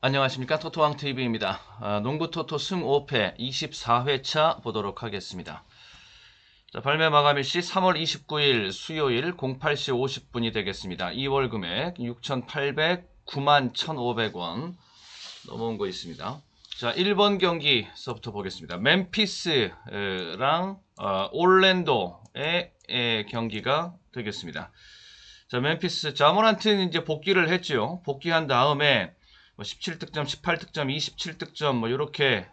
안녕하십니까. 토토왕TV입니다. 농구 토토 승 5패 24회차 보도록 하겠습니다. 자, 발매 마감일시 3월 29일 수요일 08시 50분이 되겠습니다. 2월 금액 6,809만 1,500원 넘어온 거 있습니다. 자, 1번 경기서부터 보겠습니다. 멤피스랑 올랜도의 경기가 되겠습니다. 자, 멤피스 자모란트는 이제 복귀를 했죠. 복귀한 다음에 17득점, 18득점, 27득점 뭐 이렇게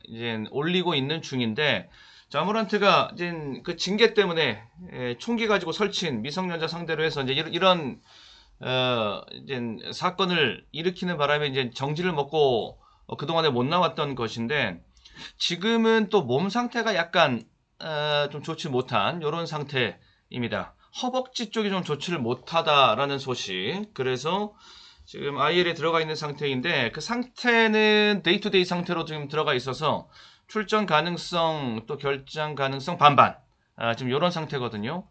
이제 올리고 있는 중인데, 자모란트가 이제 그 징계 때문에 총기 가지고 설친 미성년자 상대로 해서 이제 이런 이제 사건을 일으키는 바람에 이제 정지를 먹고 그동안에 못 나왔던 것인데, 지금은 또 몸 상태가 약간 좀 좋지 못한 이런 상태입니다. 허벅지 쪽이 좀 좋지를 못하다라는 소식. 그래서 지금 IL에 들어가 있는 상태인데, 그 상태는 데이투데이 상태로 지금 들어가 있어서 출전 가능성 또 결장 가능성 반반, 지금 이런 상태거든요.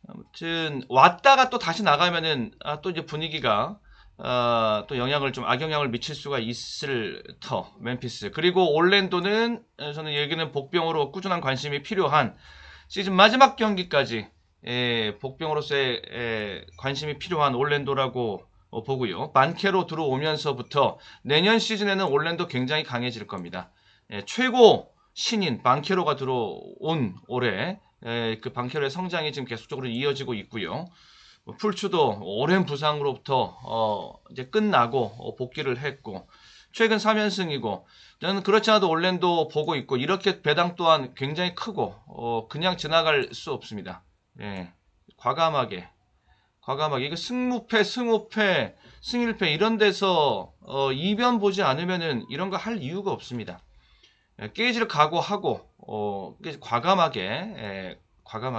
아무튼 왔다가 또 다시 나가면은 또 이제 분위기가 또 영향을 좀 악영향을 미칠 수가 있을 터 멤피스. 그리고 올랜도는 저는 여기는 복병으로 꾸준한 관심이 필요한 시즌 마지막 경기까지 복병으로서의 관심이 필요한 올랜도라고 보고요. 반케로 들어오면서부터 내년 시즌에는 올랜도 굉장히 강해질 겁니다. 최고 신인 반케로가 들어온 올해 그 반케로의 성장이 지금 계속적으로 이어지고 있고요. 풀추도 오랜 부상으로부터 이제 끝나고 복귀를 했고, 최근 3연승이고, 저는 그렇지 않아도 올랜도 보고 있고, 이렇게 배당 또한 굉장히 크고 그냥 지나갈 수 없습니다. 과감하게 이거 승무패, 승오패, 승일패 이런 데서 이변 보지 않으면은 이런 거 할 이유가 없습니다. 깨질 각오하고 과감하게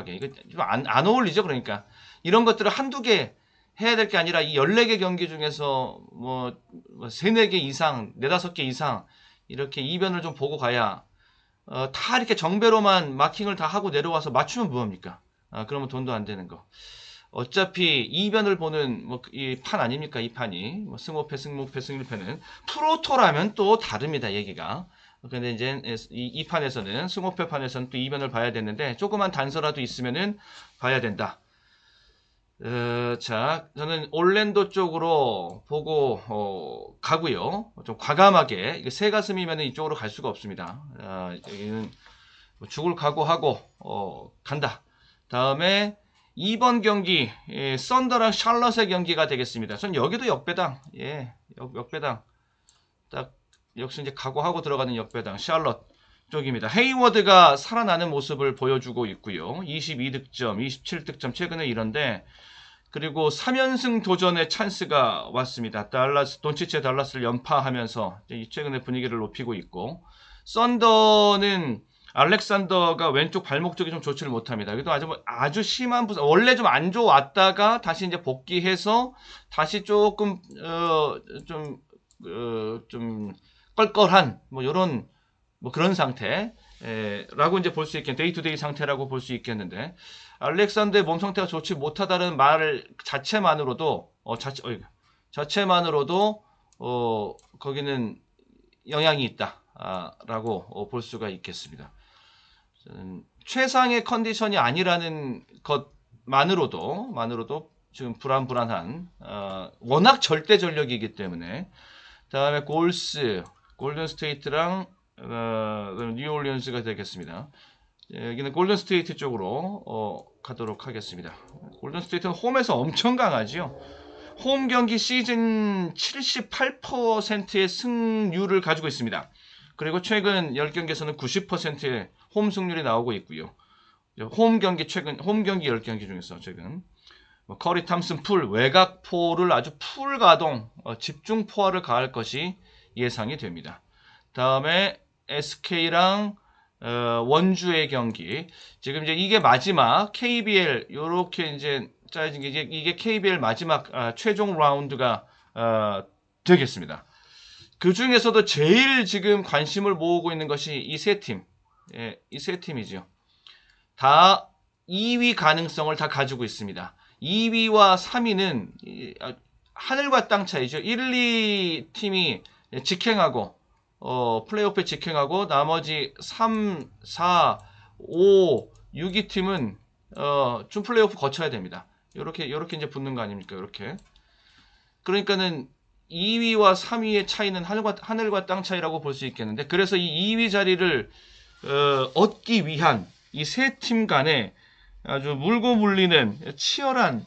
이거 좀 안 어울리죠. 그러니까 이런 것들을 한두 개 해야 될 게 아니라 이 14개 경기 중에서 뭐 3, 4개 이상, 4, 5개 이상 이렇게 이변을 좀 보고 가야, 다 이렇게 정배로만 마킹을 다 하고 내려와서 맞추면 뭐합니까? 그러면 돈도 안 되는 거. 어차피 이변을 보는 뭐 이 판 아닙니까? 이 판이 뭐 승호패, 승무패, 승일패는 프로토라면 또 다릅니다. 얘기가. 근데 이제 이 판에서는 승호패 판에서는 또 이변을 봐야 되는데, 조그만 단서라도 있으면은 봐야 된다. 자, 저는 올랜도 쪽으로 보고 가고요. 좀 과감하게, 이게 새 가슴이면 이쪽으로 갈 수가 없습니다. 여기는 죽을 각오하고 간다. 다음에 2번 경기, 썬더랑 샬럿의 경기가 되겠습니다. 전 여기도 역배당, 역배당. 딱 역시 이제 각오하고 들어가는 역배당 샬럿 쪽입니다. 헤이워드가 살아나는 모습을 보여주고 있고요. 22득점, 27득점 최근에 이런데, 그리고 3연승 도전의 찬스가 왔습니다. 돈치치의 달라스를 연파하면서 최근에 분위기를 높이고 있고, 썬더는 알렉산더가 왼쪽 발목 쪽이 좀 좋지를 못합니다. 그래도 아주 심한 부상, 원래 좀 안 좋았다가 다시 이제 복귀해서 다시 조금 좀 껄껄한 뭐 이런 뭐 그런 상태라고 이제 볼 수 있겠, 데이투데이 상태라고 볼 수 있겠는데, 알렉산더의 몸 상태가 좋지 못하다는 말 자체만으로도 자체만으로도 거기는 영향이 있다라고 볼 수가 있겠습니다. 최상의 컨디션이 아니라는 것만으로도 지금 불안한, 워낙 절대 전력이기 때문에. 다음에 골든 스테이트랑 뉴올리언스가 되겠습니다. 여기는 골든 스테이트 쪽으로 가도록 하겠습니다. 골든 스테이트는 홈에서 엄청 강하지요. 홈 경기 시즌 78%의 승률을 가지고 있습니다. 그리고 최근 10경기에서는 90%의 홈 승률이 나오고 있고요. 홈 경기 10경기 중에서 최근 커리 탐슨 외곽포를 아주 풀 가동, 집중 포화를 가할 것이 예상이 됩니다. 다음에 SK랑 원주의 경기. 지금 이제 이게 마지막 KBL, 요렇게 이제 짜여진 게 이게 KBL 마지막 최종 라운드가 되겠습니다. 그 중에서도 제일 지금 관심을 모으고 있는 것이 이 세 팀. 이 세 팀이죠. 다 2위 가능성을 다 가지고 있습니다. 2위와 3위는 하늘과 땅 차이죠. 1, 2팀이 직행하고 플레이오프에 직행하고 나머지 3, 4, 5, 6위 팀은 좀 플레이오프 거쳐야 됩니다. 요렇게 이제 붙는 거 아닙니까? 이렇게. 그러니까는 2위와 3위의 차이는 하늘과 땅 차이라고 볼 수 있겠는데, 그래서 이 2위 자리를 얻기 위한 이 세 팀 간에 아주 물고 물리는 치열한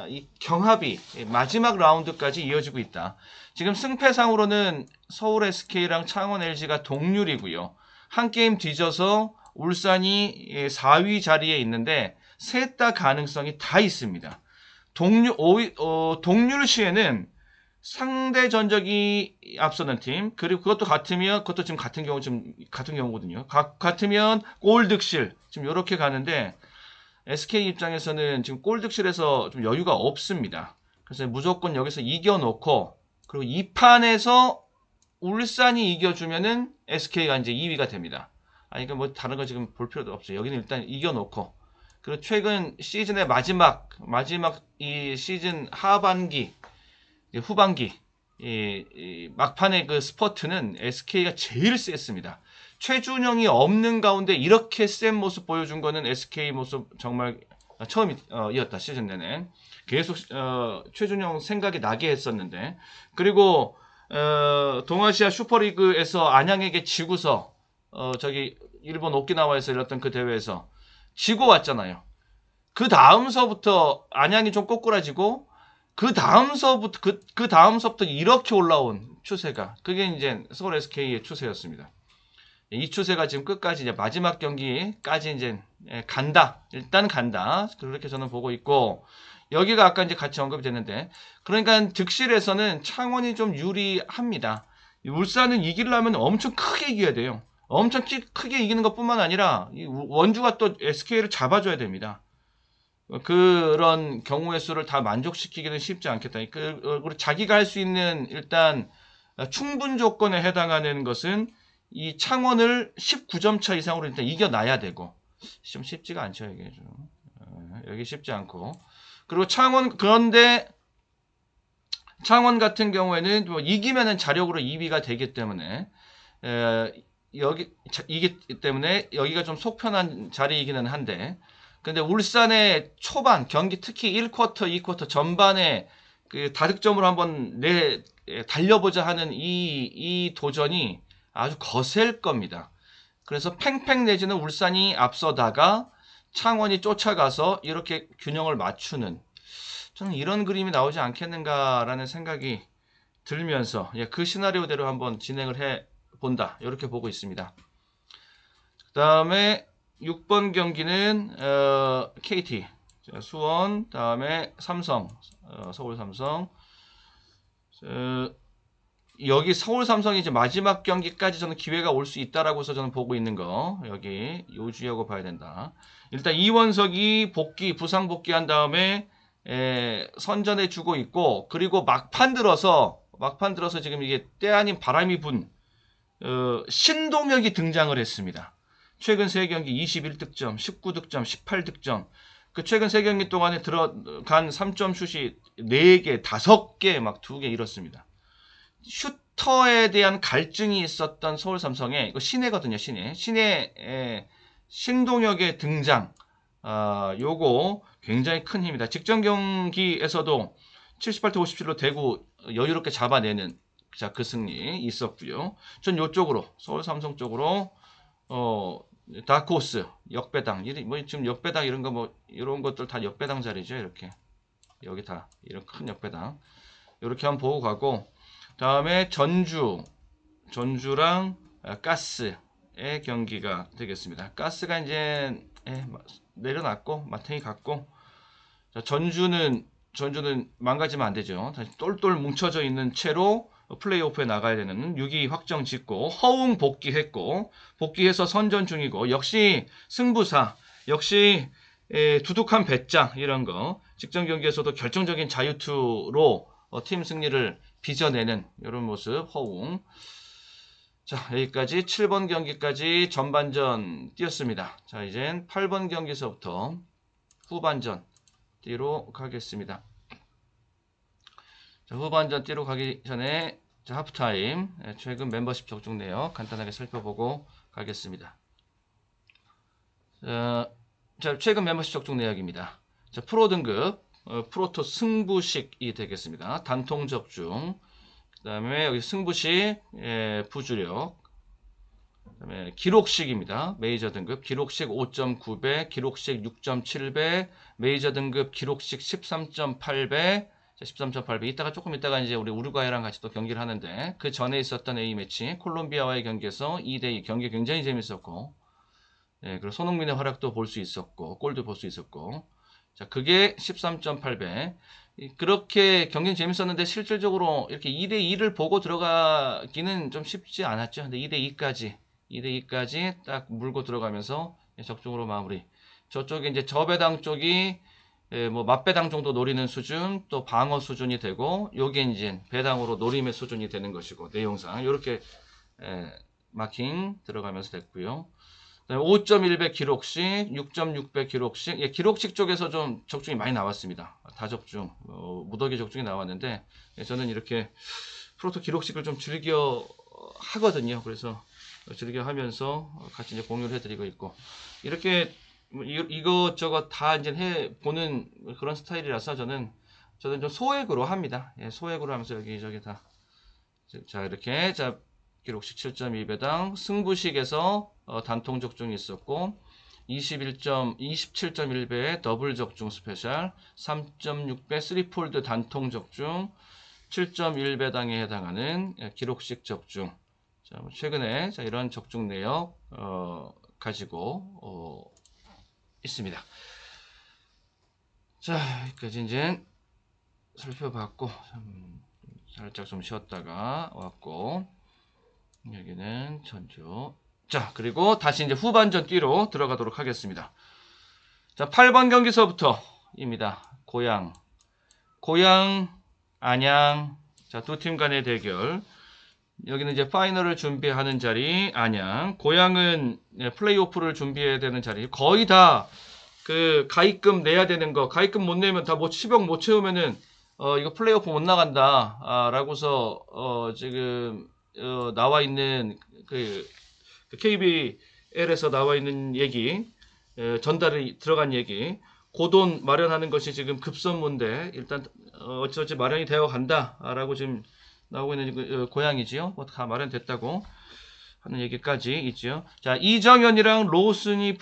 이 경합이 마지막 라운드까지 이어지고 있다. 지금 승패상으로는 서울 SK랑 창원 LG가 동률이고요. 한 게임 뒤져서 울산이 4위 자리에 있는데 셋 다 가능성이 다 있습니다. 동률 시에는 상대 전적이 앞서는 팀, 그리고 그것도 지금 같은 경우거든요. 같으면 골 득실, 지금 이렇게 가는데, SK 입장에서는 지금 골 득실에서 좀 여유가 없습니다. 그래서 무조건 여기서 이겨놓고, 그리고 2판에서 울산이 이겨주면은 SK가 이제 2위가 됩니다. 그러니까 뭐 다른 거 지금 볼 필요도 없어요. 여기는 일단 이겨놓고, 그리고 최근 시즌의 마지막 이 시즌 하반기, 후반기 이 막판의 그 스퍼트는 SK가 제일 셌습니다. 최준영이 없는 가운데 이렇게 센 모습 보여준 거는 SK 모습 정말 처음이었다. 시즌 내내 계속 최준영 생각이 나게 했었는데, 그리고 동아시아 슈퍼리그에서 안양에게 지고서 저기 일본 오키나와에서 열렸던 그 대회에서 지고 왔잖아요. 그 다음서부터 안양이 좀 꼬꾸라지고, 그 다음서부터 이렇게 올라온 추세가, 그게 이제 서울 SK의 추세였습니다. 이 추세가 지금 끝까지 이제 마지막 경기까지 이제 간다. 일단 간다. 그렇게 저는 보고 있고, 여기가 아까 이제 같이 언급이 됐는데, 그러니까 득실에서는 창원이 좀 유리합니다. 울산은 이기려면 엄청 크게 이겨야 돼요. 엄청 크게 이기는 것뿐만 아니라 원주가 또 SK를 잡아줘야 됩니다. 그런 경우의 수를 다 만족시키기는 쉽지 않겠다. 그리고 자기가 할 수 있는 일단 충분 조건에 해당하는 것은 이 창원을 19점 차 이상으로 일단 이겨놔야 되고, 좀 쉽지가 않죠. 이게 좀 여기 쉽지 않고, 그리고 그런데 창원 같은 경우에는 뭐 이기면은 자력으로 2위가 되기 때문에 이기 때문에 여기가 좀 속편한 자리이기는 한데, 근데 울산의 초반 경기, 특히 1쿼터, 2쿼터 전반에 그 다득점으로 한번 달려보자 하는 이 도전이 아주 거셀 겁니다. 그래서 팽팽 내지는 울산이 앞서다가 창원이 쫓아가서 이렇게 균형을 맞추는, 저는 이런 그림이 나오지 않겠는가라는 생각이 들면서 그 시나리오대로 한번 진행을 해 본다, 이렇게 보고 있습니다. 그 다음에 6번 경기는 KT, 수원, 다음에 삼성, 서울 삼성. 여기 서울 삼성이 이제 마지막 경기까지 저는 기회가 올 수 있다라고서 저는 보고 있는 거, 여기 요주하고 봐야 된다. 일단 이원석이 부상 복귀한 다음에 선전해 주고 있고, 그리고 막판 들어서 지금 이게 때 아닌 바람이 분 신동혁이 등장을 했습니다. 최근 3경기 21득점, 19득점, 18득점. 그 최근 3경기 동안에 들어간 3점 슛이 4개, 5개, 막 2개 이렇습니다. 슈터에 대한 갈증이 있었던 서울 삼성의, 이거 신예거든요, 신예. 신동혁의 등장. 요거 굉장히 큰 힘이다. 직전 경기에서도 78대 57로 대구 여유롭게 잡아내는 그 승리 있었고요. 전 요쪽으로, 서울 삼성 쪽으로 다크호스 역배당, 뭐 지금 역배당 이런 거 뭐 이런 것들 다 역배당 자리죠. 이렇게 여기 다 이런 큰 역배당 이렇게 한번 보고 가고, 다음에 전주랑 가스의 경기가 되겠습니다. 가스가 이제 내려놨고 마탱이 갔고, 자, 전주는 망가지면 안 되죠. 다시 똘똘 뭉쳐져 있는 채로 플레이오프에 나가야 되는 6위 확정 짓고, 허웅 복귀해서 선전 중이고, 역시 승부사, 역시 두둑한 배짱, 이런 거 직전 경기에서도 결정적인 자유투로 팀 승리를 빚어내는 이런 모습 허웅. 자, 여기까지 7번 경기까지 전반전 뛰었습니다. 자, 이젠 8번 경기서부터 후반전 뛰러 가겠습니다. 자, 후반전 뛰러 가기 전에 자, 하프타임 최근 멤버십 적중 내역 간단하게 살펴보고 가겠습니다. 자, 최근 멤버십 적중 내역입니다. 자, 프로 등급 프로토 승부식이 되겠습니다. 단통 적중, 그 다음에 여기 승부식 부주력, 그 다음에 기록식입니다. 메이저 등급 기록식 5.9배, 기록식 6.7배, 메이저 등급 기록식 13.8배, 13.8배. 이따가 조금 있다가 이제 우리 우루과이랑 같이 또 경기를 하는데, 그 전에 있었던 A매치 콜롬비아와의 경기에서 2대2 경기 굉장히 재밌었고, 그리고 손흥민의 활약도 볼 수 있었고, 골도 볼 수 있었고, 자, 그게 13.8배. 그렇게 경기는 재밌었는데 실질적으로 이렇게 2대2를 보고 들어가기는 좀 쉽지 않았죠. 근데 2대2까지 딱 물고 들어가면서 적중으로 마무리. 저쪽에 이제 저배당 쪽이 뭐 맞배당 정도 노리는 수준, 또 방어 수준이 되고, 요게 이제 배당으로 노림의 수준이 되는 것이고, 내용상 이렇게 마킹 들어가면서 됐고요. 5.1배 기록식, 6.6배 기록식, 기록식 쪽에서 좀 적중이 많이 나왔습니다. 다적중, 무더기 적중이 나왔는데, 저는 이렇게 프로토 기록식을 좀 즐겨 하거든요. 그래서 즐겨 하면서 같이 이제 공유를 해드리고 있고, 이렇게 이것저것 다 이제 해보는 그런 스타일이라서 저는 좀 소액으로 합니다. 소액으로 하면서 여기저기 다. 자, 이렇게, 자, 기록식 7.2배당, 승부식에서 단통 적중이 있었고, 27.1배의 더블 적중 스페셜, 3.6배 3폴드 단통 적중, 7.1배당에 해당하는 기록식 적중. 자, 최근에 자, 이런 적중 내역 가지고 있습니다. 자, 여기까지 이제 살펴봤고, 살짝 좀 쉬었다가 왔고, 여기는 전주. 자, 그리고 다시 이제 후반전 뛰로 들어가도록 하겠습니다. 자, 8번 경기서부터입니다. 고양, 안양. 자, 두 팀 간의 대결. 여기는 이제 파이널을 준비하는 자리, 안양. 고양은 플레이오프를 준비해야 되는 자리. 거의 다 그 가입금 내야 되는 거, 가입금 못 내면 다 뭐 10억 못 채우면은 이거 플레이오프 못 나간다 라고서 지금 나와 있는 그 KBL에서 나와 있는 얘기, 전달이 들어간 얘기, 고돈 마련하는 것이 지금 급선무인데 일단 어찌어찌 마련이 되어 간다라고 지금 나오고 있는 고양이지요. 뭐 다 마련됐다고 하는 얘기까지 있지요. 자, 이정현이랑 로슨이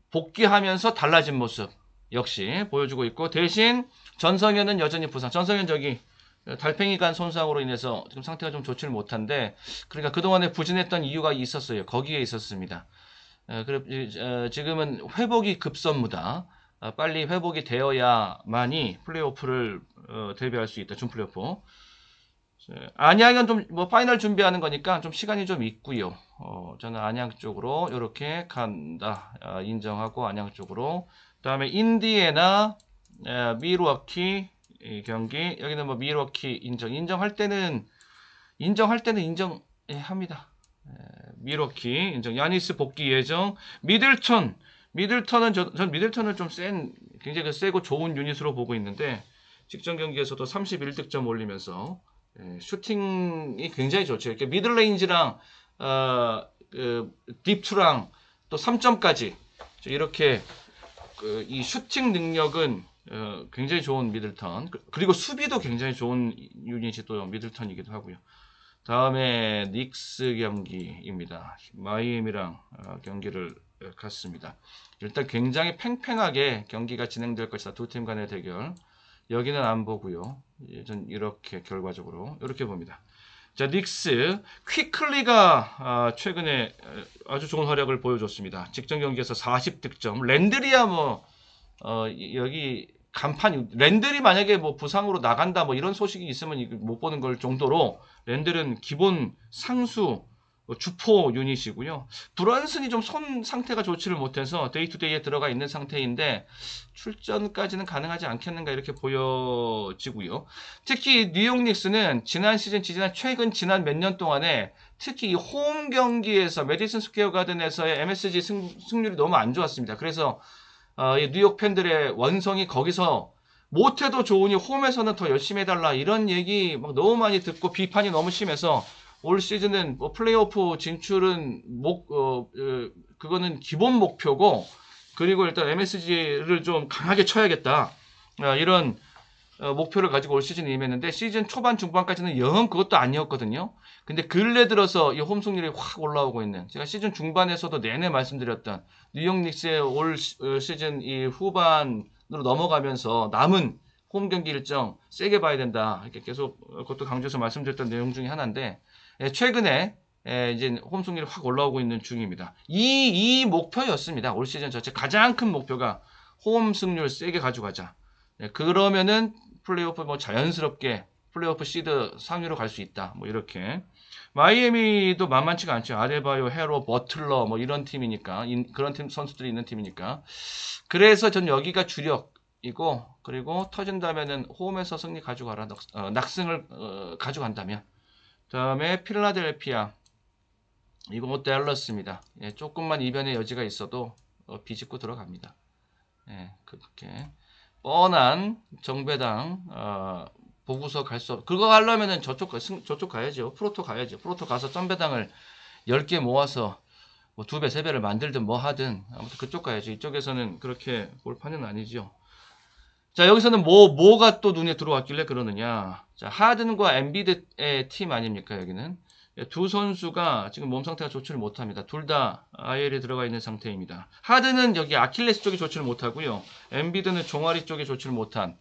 복귀하면서 달라진 모습 역시 보여주고 있고, 대신 전성현은 여전히 부상. 전성현 저기 달팽이관 손상으로 인해서 지금 상태가 좀 좋지를 못한데, 그러니까 그동안에 부진했던 이유가 있었어요. 거기에 있었습니다. 지금은 회복이 급선무다. 빨리 회복이 되어야만이 플레이오프를 데뷔할 수 있다. 준플레이오프. 안양은 좀 뭐 파이널 준비하는 거니까 좀 시간이 좀 있고요. 저는 안양 쪽으로 이렇게 간다. 인정하고 안양 쪽으로. 그다음에 인디애나, 밀워키 경기. 여기는 뭐 밀워키 인정할 때는 인정합니다. 밀워키 인정. 야니스 복귀 예정. 미들턴은 전 미들턴을 좀 굉장히 세고 좋은 유닛으로 보고 있는데, 직전 경기에서도 31득점 올리면서 슈팅이 굉장히 좋죠. 이렇게 미들레인지랑 딥투랑 또 3점까지 이렇게 이 슈팅 능력은 굉장히 좋은 미들턴, 그리고 수비도 굉장히 좋은 유닛이 또 미들턴이기도 하고요. 다음에 닉스 경기입니다. 마이애미랑 경기를 갔습니다. 일단 굉장히 팽팽하게 경기가 진행될 것이다. 두 팀 간의 대결. 여기는 안 보고요. 전 이렇게 결과적으로 이렇게 봅니다. 자, 닉스 퀴클리가 최근에 아주 좋은 활약을 보여줬습니다. 직전 경기에서 40득점. 랜드리야 뭐 여기 간판, 랜들이 만약에 뭐 부상으로 나간다 뭐 이런 소식이 있으면 못 보는 걸 정도로 랜들은 기본 상수 주포 유닛이고요. 브런슨이 좀 손 상태가 좋지를 못해서 데이투데이에 들어가 있는 상태인데 출전까지는 가능하지 않겠는가 이렇게 보여지고요. 특히 뉴욕 닉스는 지난 최근 몇 년 동안에 특히 이 홈 경기에서 메디슨 스퀘어 가든에서의 MSG 승률이 너무 안 좋았습니다. 그래서 뉴욕 팬들의 원성이 거기서 못해도 좋으니 홈에서는 더 열심히 해달라 이런 얘기 막 너무 많이 듣고 비판이 너무 심해서 올 시즌은 뭐 플레이오프 진출은 그거는 기본 목표고 그리고 일단 MSG를 좀 강하게 쳐야겠다 이런 목표를 가지고 올 시즌 임했는데 시즌 초반 중반까지는 영 그것도 아니었거든요. 근데 근래 들어서 이 홈 승률이 확 올라오고 있는 제가 시즌 중반에서도 내내 말씀드렸던 뉴욕 닉스의 올 시즌 이 후반으로 넘어가면서 남은 홈 경기 일정 세게 봐야 된다. 이렇게 계속 그것도 강조해서 말씀드렸던 내용 중에 하나인데 최근에 이제 홈 승률이 확 올라오고 있는 중입니다. 이 목표였습니다. 올 시즌 전체 가장 큰 목표가 홈 승률 세게 가져가자. 그러면은 플레이오프 뭐 자연스럽게 플레이오프 시드 상위로 갈 수 있다. 뭐 이렇게 마이애미도 만만치가 않죠. 아데바요, 헤로, 버틀러 뭐 이런 팀이니까 그런 팀 선수들이 있는 팀이니까 그래서 전 여기가 주력이고 그리고 터진다면은 홈에서 승리 가져가라. 낙승을 가져간다면 다음에 필라델피아 이거 댈러스입니다. 예, 조금만 이변의 여지가 있어도 비집고 들어갑니다. 예, 그렇게 뻔한 정배당 보고서 갈 수 없. 그거 하려면은 저쪽 가야죠. 프로토 가야죠. 프로토 가서 정배당을 10개 모아서 뭐 2배, 3배를 만들든 뭐 하든 아무튼 그쪽 가야죠. 이쪽에서는 그렇게 볼 판은 아니죠. 자, 여기서는 뭐가 또 눈에 들어왔길래 그러느냐. 자, 하든과 엠비드의 팀 아닙니까, 여기는. 두 선수가 지금 몸 상태가 좋지를 못합니다. 둘 다 IL에 들어가 있는 상태입니다. 하든은 여기 아킬레스 쪽이 좋지를 못하고요. 엠비드는 종아리 쪽이 좋지를 못한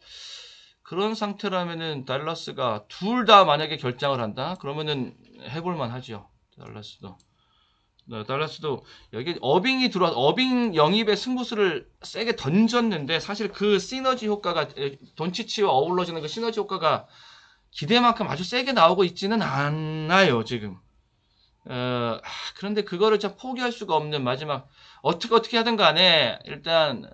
그런 상태라면은 달라스가 둘 다 만약에 결장을 한다? 그러면은 해볼만 하죠. 달라스도 여기 어빙 영입의 승부수를 세게 던졌는데 사실 그 시너지 효과가 돈치치와 어우러지는 그 시너지 효과가 기대만큼 아주 세게 나오고 있지는 않아요 지금. 그런데 그거를 참 포기할 수가 없는 마지막 어떻게 하든 간에 일단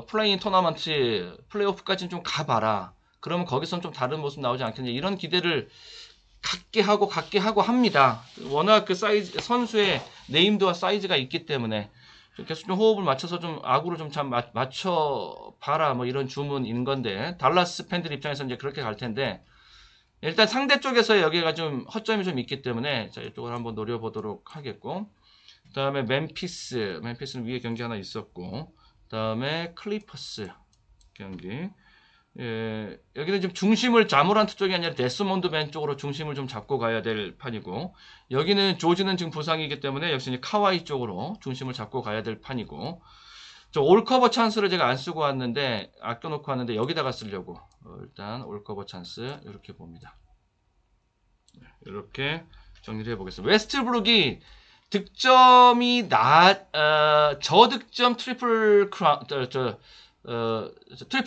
플레이인 토너먼트 플레이오프까지는 좀 가봐라. 그러면 거기선 좀 다른 모습 나오지 않겠냐 이런 기대를 갖게 하고 합니다. 워낙 그 사이즈 선수의 네임드와 사이즈가 있기 때문에 계속 좀 호흡을 맞춰서 좀 아구를 좀 참 맞춰 봐라 뭐 이런 주문인 건데 달라스 팬들 입장에서 이제 그렇게 갈 텐데 일단 상대 쪽에서 여기가 좀 허점이 좀 있기 때문에 자 이쪽을 한번 노려보도록 하겠고 그 다음에 멤피스는 위에 경기 하나 있었고 그 다음에 클리퍼스 경기 여기는 지금 중심을 자모란트 쪽이 아니라 데스몬드 벤 쪽으로 중심을 좀 잡고 가야 될 판이고 여기는 조지는 지금 부상이기 때문에 역시 카와이 쪽으로 중심을 잡고 가야 될 판이고 저 올커버 찬스를 제가 안 쓰고 왔는데 아껴놓고 왔는데 여기다가 쓰려고 일단 올커버 찬스 이렇게 봅니다. 이렇게 정리를 해보겠습니다. 웨스트브룩이 득점이 저득점 트리플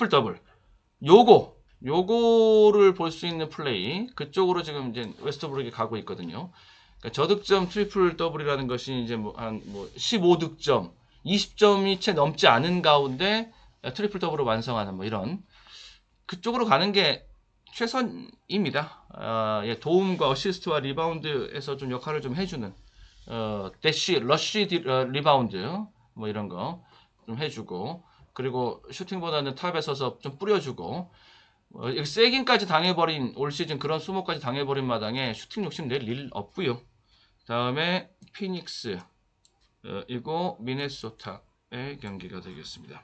더블 요거를 볼 수 있는 플레이 그쪽으로 지금 이제 웨스트브룩이 가고 있거든요. 그러니까 저득점 트리플 더블이라는 것이 이제 한 15득점, 20점이 채 넘지 않은 가운데 트리플 더블을 완성하는 뭐 이런 그쪽으로 가는 게 최선입니다. 도움과 어시스트와 리바운드에서 좀 역할을 좀 해주는 러쉬 리바운드 뭐 이런 거 좀 해주고. 그리고 슈팅보다는 탑에 서서 좀 뿌려주고 세긴까지 당해버린 올 시즌 그런 수모까지 당해버린 마당에 슈팅 욕심 낼 일 없고요. 다음에 피닉스 이거 미네소타의 경기가 되겠습니다.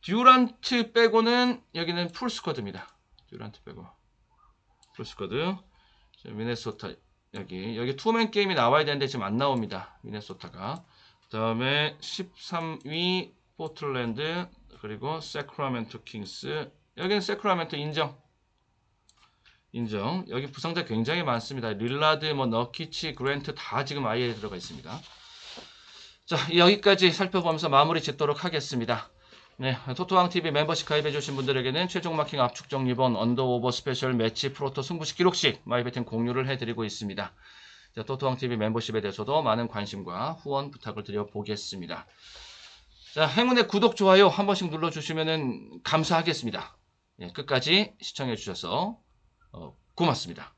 듀란트 빼고는 여기는 풀스쿼드입니다. 듀란트 빼고 풀스쿼드 미네소타 여기 투맨 게임이 나와야 되는데 지금 안 나옵니다. 미네소타가 다음에 13위 포틀랜드 그리고 세크라멘토 킹스 여기는 세크라멘토 인정 여기 부상자 굉장히 많습니다. 릴라드 너키치 그랜트 다 지금 IL에 들어가 있습니다. 자 여기까지 살펴보면서 마무리 짓도록 하겠습니다. 네, 토토왕TV 멤버십 가입해주신 분들에게는 최종 마킹 압축정 리본 언더오버 스페셜 매치 프로토 승부식 기록식 마이베팅 공유를 해드리고 있습니다. 자, 토토왕TV 멤버십에 대해서도 많은 관심과 후원 부탁을 드려보겠습니다. 자, 행운의 구독, 좋아요 한 번씩 눌러주시면 감사하겠습니다. 예, 끝까지 시청해주셔서 고맙습니다.